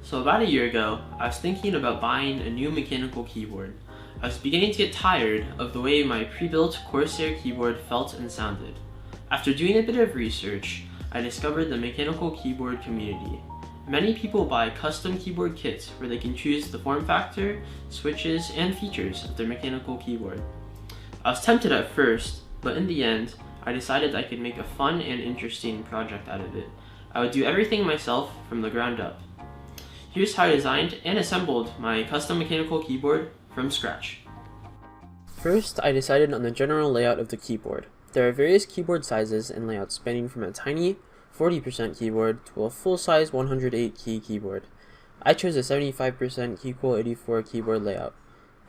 So about a year ago, I was thinking about buying a new mechanical keyboard. I was beginning to get tired of the way my pre-built Corsair keyboard felt and sounded. After doing a bit of research, I discovered the mechanical keyboard community. Many people buy custom keyboard kits where they can choose the form factor, switches, and features of their mechanical keyboard. I was tempted at first, but in the end, I decided I could make a fun and interesting project out of it. I would do everything myself from the ground up. Here's how I designed and assembled my custom mechanical keyboard from scratch. First, I decided on the general layout of the keyboard. There are various keyboard sizes and layouts spanning from a tiny 40% keyboard to a full-size 108 key keyboard. I chose a 75% Keycool 84 keyboard layout.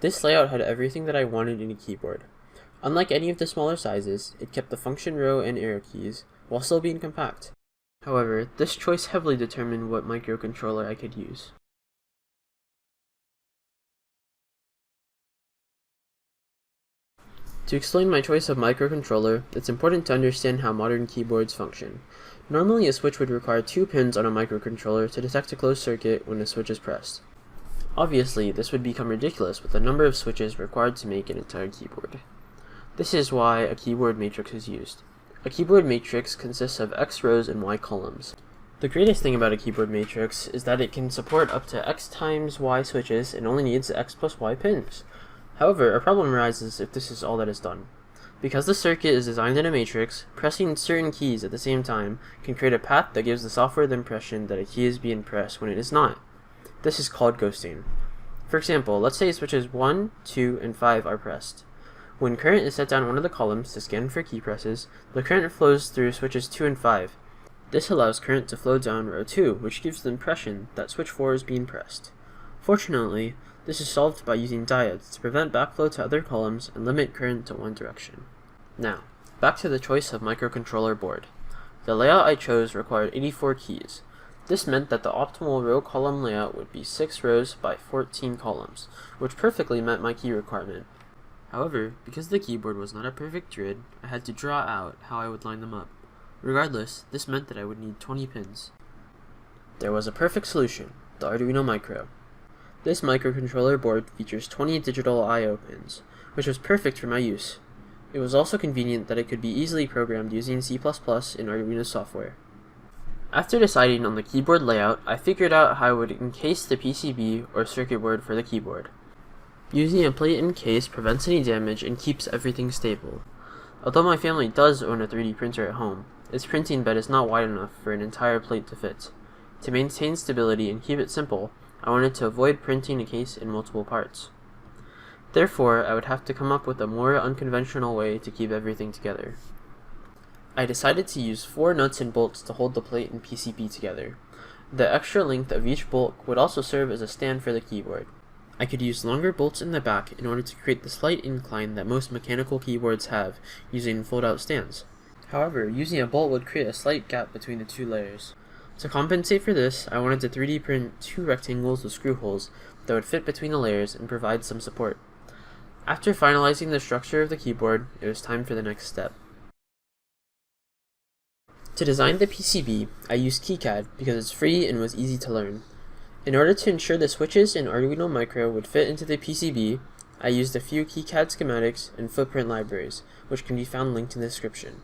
This layout had everything that I wanted in a keyboard. Unlike any of the smaller sizes, it kept the function row and arrow keys, while still being compact. However, this choice heavily determined what microcontroller I could use. To explain my choice of microcontroller, it's important to understand how modern keyboards function. Normally, a switch would require 2 pins on a microcontroller to detect a closed circuit when a switch is pressed. Obviously, this would become ridiculous with the number of switches required to make an entire keyboard. This is why a keyboard matrix is used. A keyboard matrix consists of X rows and Y columns. The greatest thing about a keyboard matrix is that it can support up to X times Y switches and only needs X plus Y pins. However, a problem arises if this is all that is done. Because the circuit is designed in a matrix, pressing certain keys at the same time can create a path that gives the software the impression that a key is being pressed when it is not. This is called ghosting. For example, let's say switches 1, 2, and 5 are pressed. When current is set down one of the columns to scan for key presses, the current flows through switches 2 and 5. This allows current to flow down row 2, which gives the impression that switch 4 is being pressed. Fortunately, this is solved by using diodes to prevent backflow to other columns and limit current to one direction. Now, back to the choice of microcontroller board. The layout I chose required 84 keys. This meant that the optimal row column layout would be 6 rows by 14 columns, which perfectly met my key requirement. However, because the keyboard was not a perfect grid, I had to draw out how I would line them up. Regardless, this meant that I would need 20 pins. There was a perfect solution, the Arduino Micro. This microcontroller board features 20 digital I/O pins, which was perfect for my use. It was also convenient that it could be easily programmed using C++ in Arduino software. After deciding on the keyboard layout, I figured out how I would encase the PCB or circuit board for the keyboard. Using a plate encase prevents any damage and keeps everything stable. Although my family does own a 3D printer at home, its printing bed is not wide enough for an entire plate to fit. To maintain stability and keep it simple, I wanted to avoid printing a case in multiple parts. Therefore, I would have to come up with a more unconventional way to keep everything together. I decided to use 4 nuts and bolts to hold the plate and PCB together. The extra length of each bolt would also serve as a stand for the keyboard. I could use longer bolts in the back in order to create the slight incline that most mechanical keyboards have using fold-out stands. However, using a bolt would create a slight gap between the 2 layers. To compensate for this, I wanted to 3D print 2 rectangles with screw holes that would fit between the layers and provide some support. After finalizing the structure of the keyboard, it was time for the next step. To design the PCB, I used KiCad because it's free and was easy to learn. In order to ensure the switches in Arduino Micro would fit into the PCB, I used a few KiCad schematics and footprint libraries, which can be found linked in the description.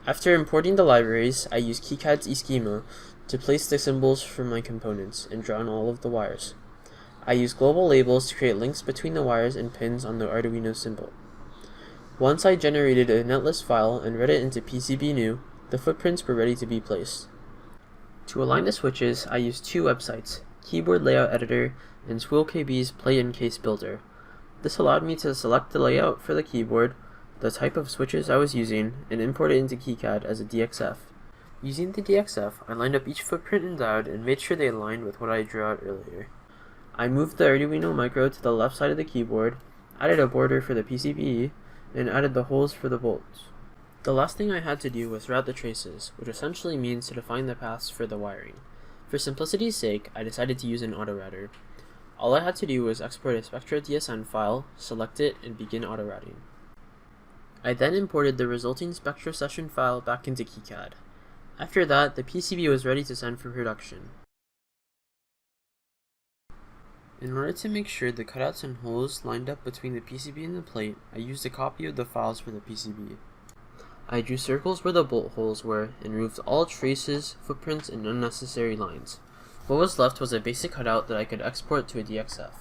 After importing the libraries, I used KiCad's eSchema to place the symbols for my components and draw on all of the wires. I used global labels to create links between the wires and pins on the Arduino symbol. Once I generated a netlist file and read it into PCB-New, the footprints were ready to be placed. To align the switches, I used 2 websites, Keyboard Layout Editor and Swillkb's Play Encase Builder. This allowed me to select the layout for the keyboard, the type of switches I was using, and import it into KiCad as a DXF. Using the DXF, I lined up each footprint and diode and made sure they aligned with what I drew out earlier. I moved the Arduino Micro to the left side of the keyboard, added a border for the PCBe, and added the holes for the bolts. The last thing I had to do was route the traces, which essentially means to define the paths for the wiring. For simplicity's sake, I decided to use an autorouter. All I had to do was export a Spectra DSN file, select it, and begin autorouting. I then imported the resulting Spectra session file back into KiCad. After that, the PCB was ready to send for production. In order to make sure the cutouts and holes lined up between the PCB and the plate, I used a copy of the files for the PCB. I drew circles where the bolt holes were and removed all traces, footprints, and unnecessary lines. What was left was a basic cutout that I could export to a DXF.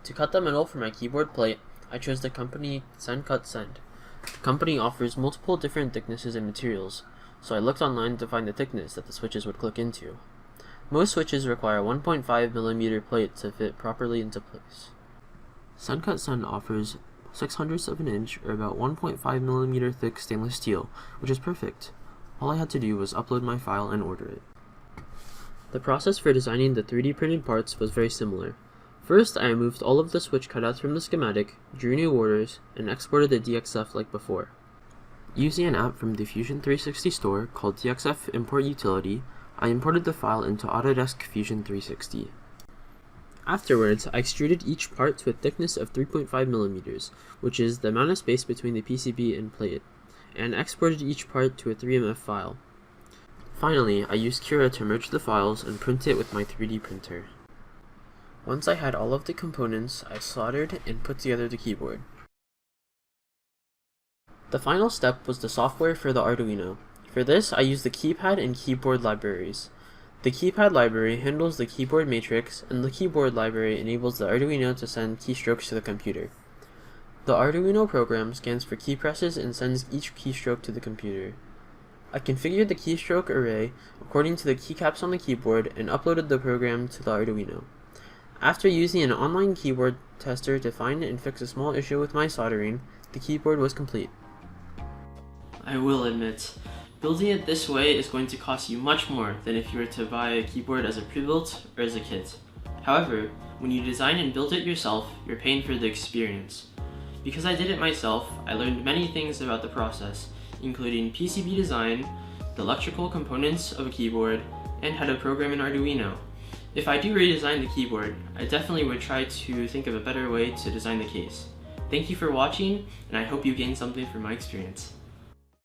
To cut the metal for my keyboard plate, I chose the company SendCutSend. The company offers multiple different thicknesses and materials, so I looked online to find the thickness that the switches would click into. Most switches require a 1.5mm plate to fit properly into place. SendCutSend offers 607-inch or about 1.5mm thick stainless steel, which is perfect. All I had to do was upload my file and order it. The process for designing the 3D printed parts was very similar. First, I removed all of the switch cutouts from the schematic, drew new orders, and exported the DXF like before. Using an app from the Fusion 360 store called DXF Import Utility, I imported the file into Autodesk Fusion 360. Afterwards, I extruded each part to a thickness of 3.5mm, which is the amount of space between the PCB and plate, and exported each part to a 3MF file. Finally, I used Cura to merge the files and print it with my 3D printer. Once I had all of the components, I soldered and put together the keyboard. The final step was the software for the Arduino. For this, I used the Keypad and keyboard libraries. The KiCad library handles the keyboard matrix, and the keyboard library enables the Arduino to send keystrokes to the computer. The Arduino program scans for key presses and sends each keystroke to the computer. I configured the keystroke array according to the keycaps on the keyboard and uploaded the program to the Arduino. After using an online keyboard tester to find and fix a small issue with my soldering, the keyboard was complete. I will admit, building it this way is going to cost you much more than if you were to buy a keyboard as a pre-built or as a kit. However, when you design and build it yourself, you're paying for the experience. Because I did it myself, I learned many things about the process, including PCB design, the electrical components of a keyboard, and how to program an Arduino. If I do redesign the keyboard, I definitely would try to think of a better way to design the case. Thank you for watching, and I hope you gained something from my experience.